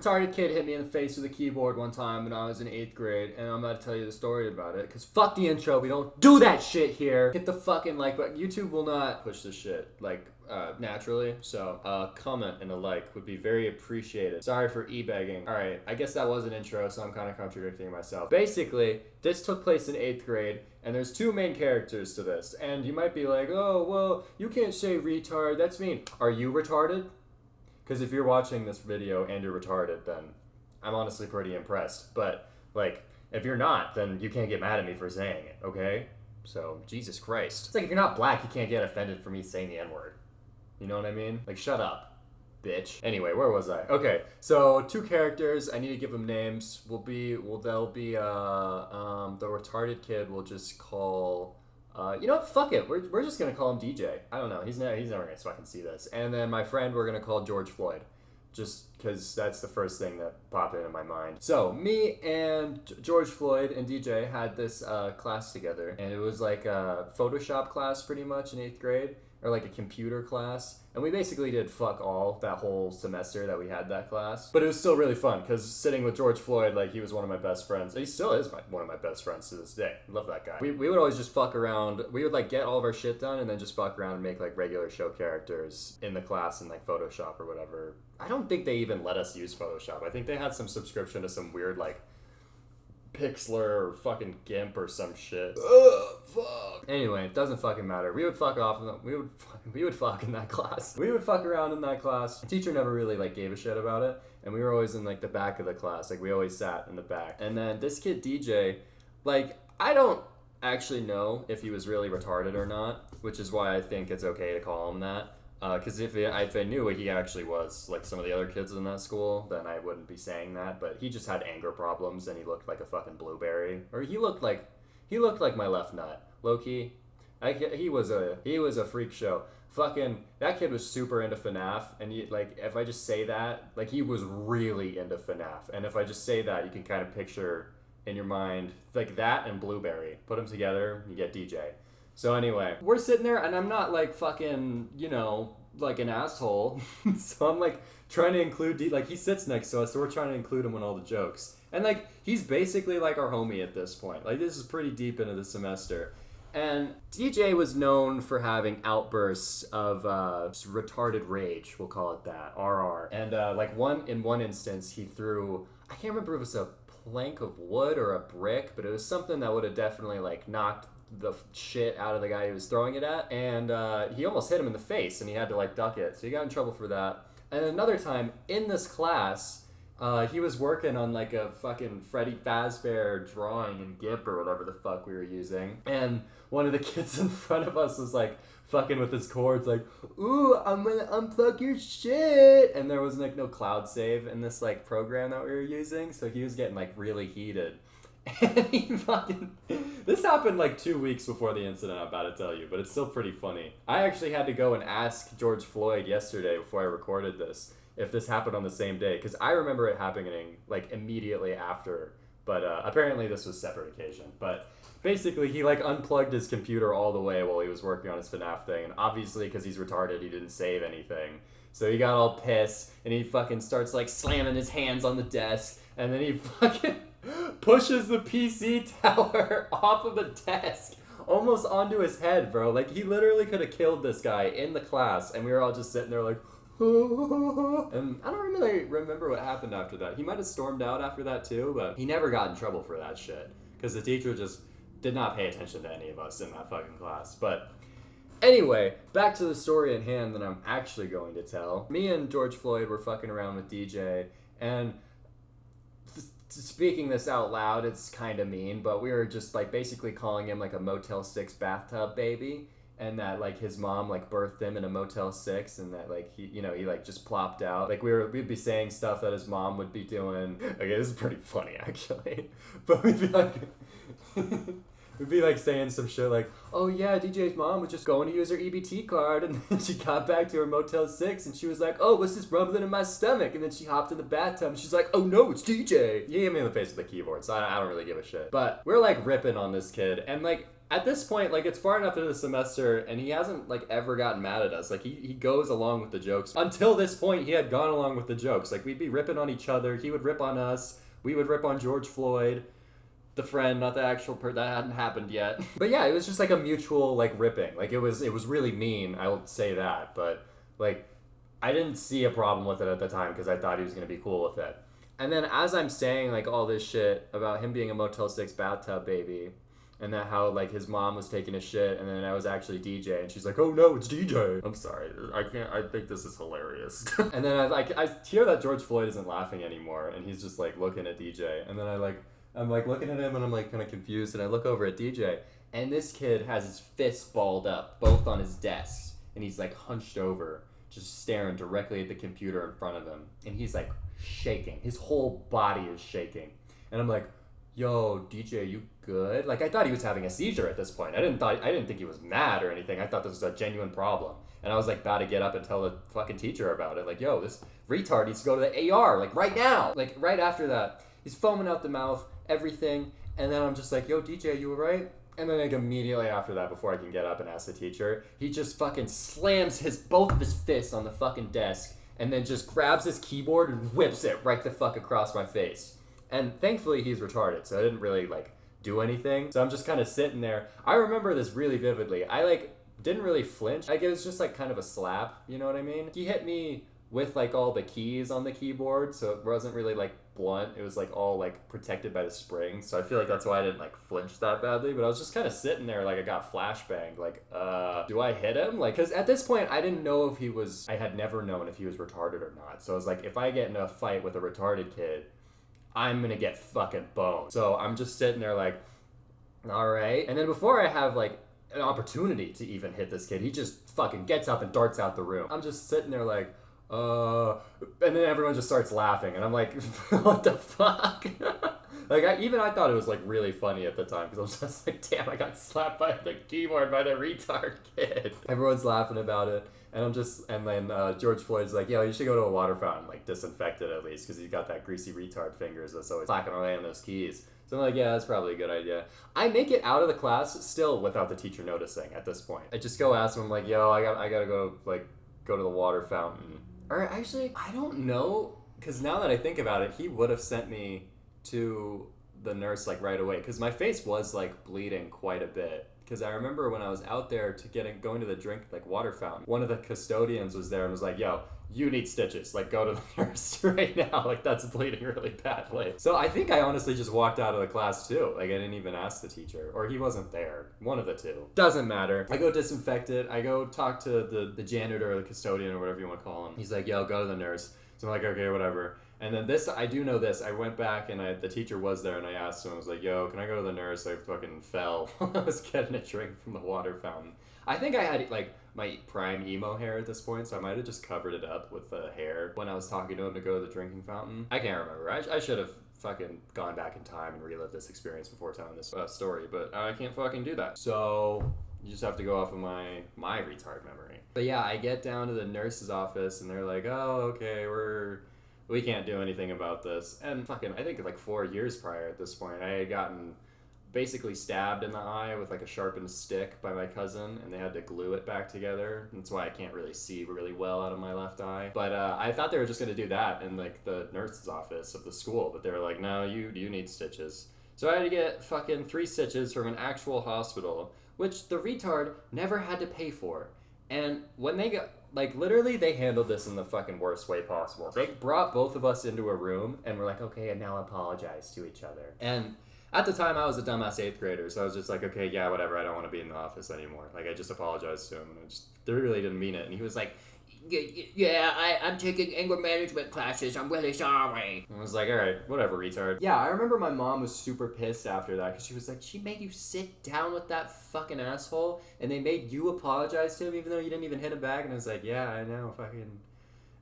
retarded kid hit me in the face with a keyboard one time when I was in 8th grade, and I'm about to tell you the story about it, because fuck the intro, we don't do that shit here. Hit the fucking like button. YouTube will not push this shit, like, naturally, so a comment and a like would be very appreciated. Sorry for e-begging. Alright, I guess that was an intro, so I'm kind of contradicting myself. Basically, this took place in 8th grade, and there's two main characters to this, and you might be like, oh, well, you can't say retard, that's mean. Are you retarded? Because if you're watching this video and you're retarded, then I'm honestly pretty impressed. But, like, if you're not, then you can't get mad at me for saying it, okay? So, Jesus Christ. It's like if you're not black, you can't get offended for me saying the N-word. You know what I mean? Like, shut up, bitch. Anyway, where was I? Okay, so two characters, I need to give them names. They'll be, the retarded kid we'll just call, you know what, fuck it, we're just gonna call him DJ. I don't know, he's never gonna fucking see this. And then my friend we're gonna call George Floyd, just because that's the first thing that popped into my mind. So, me and George Floyd and DJ had this class together, and it was like a Photoshop class pretty much in 8th grade. Or like a computer class, and we basically did fuck all that whole semester that we had that class. But it was still really fun, because sitting with George Floyd, like, he was one of my best friends. He still is one of my best friends to this day. I love that guy. We would always just fuck around. We would, like, get all of our shit done, and then just fuck around and make, like, regular show characters in the class in, like, Photoshop or whatever. I don't think they even let us use Photoshop. I think they had some subscription to some weird, like, Pixlr or fucking GIMP or some shit. Ugh, fuck. Anyway, it doesn't fucking matter. We would fuck off. We would fuck in that class. We would fuck around in that class. The teacher never really like gave a shit about it, and we were always in like the back of the class. Like we always sat in the back. And then this kid DJ, like I don't actually know if he was really retarded or not, which is why I think it's okay to call him that. Because if I knew what he actually was, like some of the other kids in that school, then I wouldn't be saying that. But he just had anger problems, and he looked like a fucking blueberry, or he looked like my left nut, low key. He was a freak show. Fucking that kid was super into FNAF, and like if I just say that, like he was really into FNAF, and if I just say that, you can kind of picture in your mind like that and blueberry. Put them together, you get DJ. So anyway, we're sitting there, and I'm not like fucking, you know, like an asshole. So I'm like trying to include like he sits next to us, so we're trying to include him in all the jokes. And like he's basically like our homie at this point. Like this is pretty deep into the semester. And DJ was known for having outbursts of retarded rage, we'll call it that, RR. And like in one instance, he threw, I can't remember if it was a plank of wood or a brick, but it was something that would have definitely like knocked the shit out of the guy he was throwing it at, and he almost hit him in the face, and he had to like duck it, so he got in trouble for that. And another time in this class, he was working on like a fucking Freddy Fazbear drawing in GIMP or whatever the fuck we were using, and one of the kids in front of us was like fucking with his chords, like, ooh, I'm gonna unplug your shit, and there was like no cloud save in this like program that we were using, so he was getting like really heated. And he fucking... This happened like 2 weeks before the incident I'm about to tell you, but it's still pretty funny. I actually had to go and ask George Floyd yesterday before I recorded this if this happened on the same day, because I remember it happening like immediately after, but apparently this was a separate occasion. But basically he like unplugged his computer all the way while he was working on his FNAF thing, and obviously because he's retarded he didn't save anything. So he got all pissed, and he fucking starts like slamming his hands on the desk, and then he fucking pushes the PC tower off of the desk almost onto his head, bro. Like he literally could have killed this guy in the class, and we were all just sitting there like, and I don't really remember what happened after that. He might have stormed out after that too, but he never got in trouble for that shit, because the teacher just did not pay attention to any of us in that fucking class. But anyway, back to the story at hand that I'm actually going to tell. Me and George Floyd were fucking around with DJ, and speaking this out loud, it's kind of mean, but we were just like basically calling him like a Motel 6 bathtub baby, and that like his mom like birthed him in a Motel 6, and that like he like just plopped out. Like we'd be saying stuff that his mom would be doing. Okay, this is pretty funny actually. But we'd be like We'd be like saying some shit like, oh yeah, DJ's mom was just going to use her EBT card and then she got back to her Motel 6 and she was like, oh, what's this rumbling in my stomach? And then she hopped in the bathtub and she's like, oh no, it's DJ. He hit me in the face with the keyboard, so I don't really give a shit. But we're like ripping on this kid, and like at this point, like, it's far enough into the semester and he hasn't like ever gotten mad at us. Like he goes along with the jokes. Until this point, he had gone along with the jokes. Like, we'd be ripping on each other, he would rip on us, we would rip on George Floyd, the friend, not the actual person. That hadn't happened yet. But yeah, it was just like a mutual like ripping. Like it was really mean, I will say that, but like I didn't see a problem with it at the time because I thought he was gonna be cool with it. And then as I'm saying like all this shit about him being a Motel 6 bathtub baby, and that how like his mom was taking a shit and then I was actually DJ and she's like, oh no, it's DJ. I'm sorry, I think this is hilarious. And then I hear that George Floyd isn't laughing anymore and he's just like looking at DJ, and then I'm like looking at him and I'm like kind of confused, and I look over at DJ and this kid has his fists balled up both on his desk and he's like hunched over just staring directly at the computer in front of him, and he's like shaking, his whole body is shaking, and I'm like, yo, DJ, you good? Like, I thought he was having a seizure at this point. I didn't think he was mad or anything. I thought this was a genuine problem. And I was like about to get up and tell the fucking teacher about it. Like, yo, this retard needs to go to the AR, like right now. Like right after that, he's foaming out the mouth, everything. And then I'm just like, yo, DJ, you alright? And then like immediately after that, before I can get up and ask the teacher, he just fucking slams both of his fists on the fucking desk and then just grabs his keyboard and whips it right the fuck across my face. And thankfully he's retarded, so I didn't really like do anything. So I'm just kind of sitting there. I remember this really vividly. I like didn't really flinch. Like it was just like kind of a slap, you know what I mean? He hit me with like all the keys on the keyboard, so it wasn't really like blunt. It was like all like protected by the springs. So I feel like that's why I didn't like flinch that badly. But I was just kind of sitting there like I got flashbanged. Like, do I hit him? Like, because at this point I didn't know if I had never known if he was retarded or not. So I was like, if I get in a fight with a retarded kid, I'm gonna get fucking boned. So I'm just sitting there like, all right. And then before I have like an opportunity to even hit this kid, he just fucking gets up and darts out the room. I'm just sitting there like, and then everyone just starts laughing, and I'm like, what the fuck? Like I thought it was like really funny at the time because I was just like, damn, I got slapped by the keyboard by the retard kid. Everyone's laughing about it. And then George Floyd's like, yo, you should go to a water fountain, like disinfect it at least, because he's got that greasy retard fingers that's always clacking away on those keys. So I'm like, yeah, that's probably a good idea. I make it out of the class still without the teacher noticing at this point. I just go ask him, like, yo, I gotta go to the water fountain. Or actually, I don't know, because now that I think about it, he would have sent me to the nurse like right away, because my face was like bleeding quite a bit. Because I remember when I was out there going to the water fountain, one of the custodians was there and was like, yo, you need stitches. Like, go to the nurse right now. Like, that's bleeding really badly. So I think I honestly just walked out of the class too. Like, I didn't even ask the teacher. Or he wasn't there. One of the two. Doesn't matter. I go disinfect it. I go talk to the janitor or the custodian or whatever you want to call him. He's like, yo, go to the nurse. So I'm like, okay, whatever. And then I do know this. I went back and the teacher was there and I asked him, I was like, yo, can I go to the nurse? I fucking fell while I was getting a drink from the water fountain. I think I had like my prime emo hair at this point, so I might have just covered it up with the hair when I was talking to him to go to the drinking fountain. I can't remember. I should have fucking gone back in time and relived this experience before telling this story, but I can't fucking do that. So you just have to go off of my retard memory. But yeah, I get down to the nurse's office and they're like, oh, okay, we can't do anything about this. And fucking, I think like 4 years prior at this point, I had gotten basically stabbed in the eye with like a sharpened stick by my cousin, and they had to glue it back together. That's why I can't really see really well out of my left eye. But I thought they were just gonna do that in like the nurse's office of the school, but they were like, no, you need stitches. So I had to get fucking 3 stitches from an actual hospital, which the retard never had to pay for. And when they got, like, literally, they handled this in the fucking worst way possible. They brought both of us into a room and were like, okay, and now apologize to each other. And at the time, I was a dumbass 8th grader, so I was just like, okay, yeah, whatever, I don't want to be in the office anymore. Like, I just apologized to him, and they really didn't mean it. And he was like, yeah, I'm taking anger management classes, I'm really sorry. I was like, alright, whatever, retard. Yeah, I remember my mom was super pissed after that, because she was like, she made you sit down with that fucking asshole, and they made you apologize to him, even though you didn't even hit him back. And I was like, yeah, I know, fucking,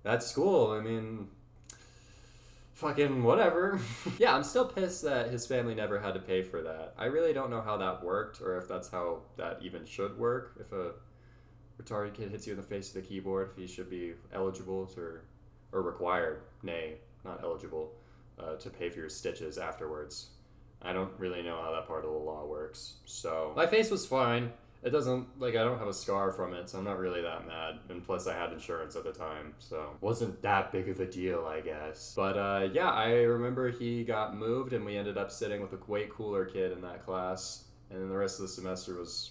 that's cool. I mean, fucking whatever. Yeah, I'm still pissed that his family never had to pay for that. I really don't know how that worked, or if that's how that even should work. If a retarded kid hits you in the face with a keyboard, if he should be eligible to, or required, nay, not eligible, to pay for your stitches afterwards. I don't really know how that part of the law works. So my face was fine. It doesn't, like, I don't have a scar from it, so I'm not really that mad. And plus I had insurance at the time, so wasn't that big of a deal, I guess. But yeah, I remember he got moved and we ended up sitting with a way cooler kid in that class. And then the rest of the semester was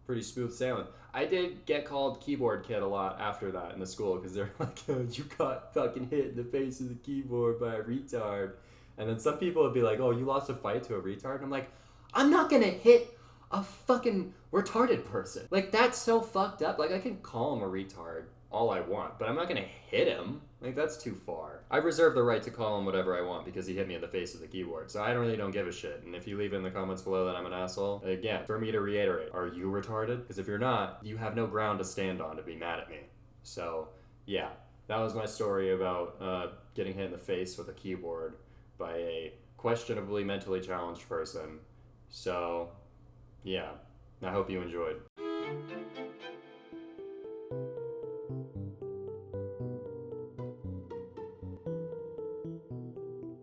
pretty smooth sailing. I did get called keyboard kid a lot after that in the school, because they're like, oh, you got fucking hit in the face with the keyboard by a retard. And then some people would be like, oh, you lost a fight to a retard? And I'm like, I'm not gonna hit a fucking retarded person. Like, that's so fucked up. Like, I can call him a retard all I want, but I'm not gonna hit him. Like, that's too far. I reserve the right to call him whatever I want because he hit me in the face with the keyboard, so I don't give a shit. And if you leave in the comments below that I'm an asshole, again, for me to reiterate, are you retarded? Because if you're not, you have no ground to stand on to be mad at me. So, yeah, that was my story about getting hit in the face with a keyboard by a questionably mentally challenged person. So, yeah, I hope you enjoyed.